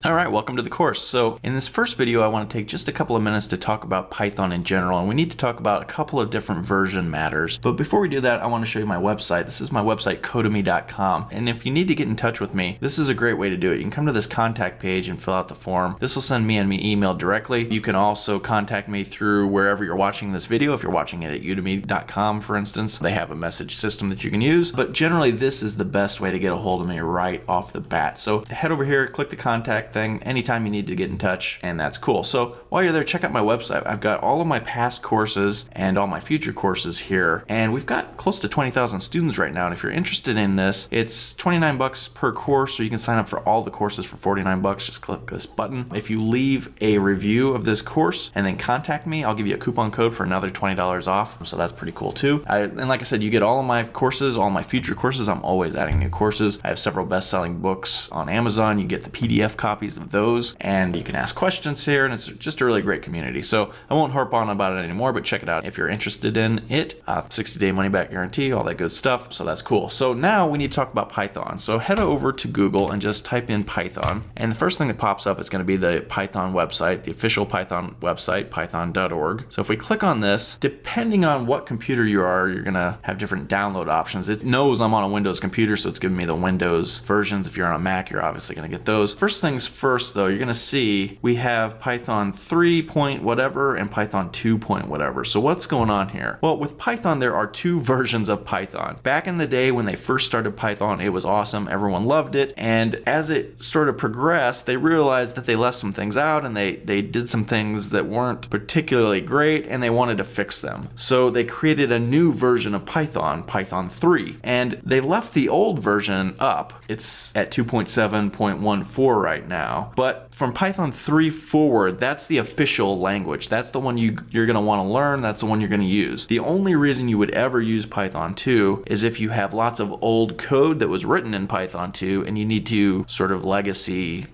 All right, welcome to the course. So in this first video, I want to take just a couple of minutes to talk about Python in general, and we need to talk about a couple of different version matters. But before we do that, I want to show you my website. This is my website, codemy.com. And if you need to get in touch with me, this is a great way to do it. You can come to this contact page and fill out the form. This will send me an email directly. You can also contact me through wherever you're watching this video. If you're watching it at udemy.com, for instance, they have a message system that you can use. But generally, this is the best way to get a hold of me right off the bat. So head over here, click the contact thing anytime you need to get in touch, and that's cool. So while you're there, check out my website. I've got all of my past courses and all my future courses here, and we've got close to 20,000 students right now. And if you're interested in this, it's $29 per course, so you can sign up for all the courses for $49. Just click this button. If you leave a review of this course and then contact me, I'll give you a coupon code for another $20 off, so that's pretty cool too. And like I said, you get all of my courses, all my future courses. I'm always adding new courses. I have several best-selling books on Amazon. You get the PDF copies of those, and you can ask questions here, and it's just a really great community. So I won't harp on about it anymore, but check it out if you're interested in it. 60-day money-back guarantee, all that good stuff. So that's cool. So now we need to talk about Python. So head over to Google and just type in Python, and the first thing that pops up is going to be the Python website, the official Python website, python.org. So if we click on this, depending on what computer you are, you're going to have different download options. It knows I'm on a Windows computer, so it's giving me the Windows versions. If you're on a Mac, you're obviously going to get those. First things first, though, you're going to see we have Python 3 point whatever and Python 2 point whatever. So what's going on here? Well, with Python, there are two versions of Python. Back in the day when they first started Python, it was awesome. Everyone loved it. And as it sort of progressed, they realized that they left some things out, and they did some things that weren't particularly great, and they wanted to fix them. So they created a new version of Python, Python 3, and they left the old version up. It's at 2.7.14 right now. But from Python 3 forward, that's the official language. That's the one you're going to want to learn. That's the one you're going to use. The only reason you would ever use Python 2 is if you have lots of old code that was written in Python 2 and you need to sort of legacy,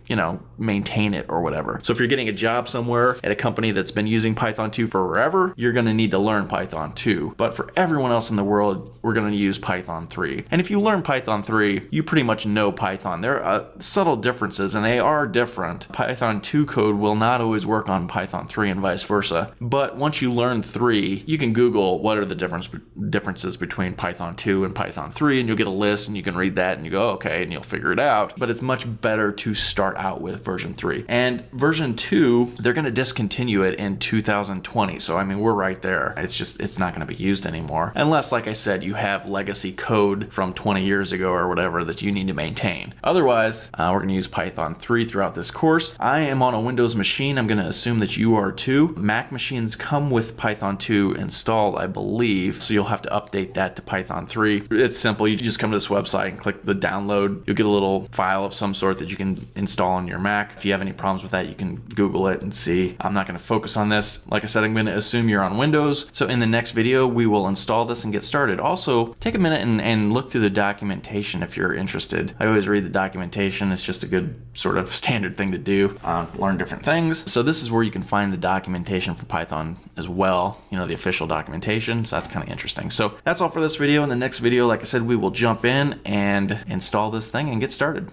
maintain it or whatever. So if you're getting a job somewhere at a company that's been using Python 2 forever, you're going to need to learn Python 2. But for everyone else in the world, we're going to use Python 3. And if you learn Python 3, you pretty much know Python. There are subtle differences, and they are different. Python 2 code will not always work on Python 3 and vice versa. But once you learn 3, you can Google what are the differences between Python 2 and Python 3, and you'll get a list, and you can read that, and you go, okay, and you'll figure it out. But it's much better to start out with version 3. And version 2, they're going to discontinue it in 2020. So, we're right there. It's not going to be used anymore. Unless, like I said, you have legacy code from 20 years ago or whatever that you need to maintain. Otherwise, we're going to use Python 3 throughout this course. I am on a Windows machine. I'm going to assume that you are too. Mac machines come with Python 2 installed, I believe. So you'll have to update that to Python 3. It's simple. You just come to this website and click the download. You'll get a little file of some sort that you can install on your Mac. If you have any problems with that, you can Google it and see. I'm not going to focus on this. Like I said, I'm going to assume you're on Windows. So in the next video, we will install this and get started. Also, take a minute and look through the documentation if you're interested. I always read the documentation. It's just a good sort of standard thing to do. Learn different things. So this is where you can find the documentation for Python as well, the official documentation. So that's kind of interesting. So that's all for this video. In the next video, like I said, we will jump in and install this thing and get started.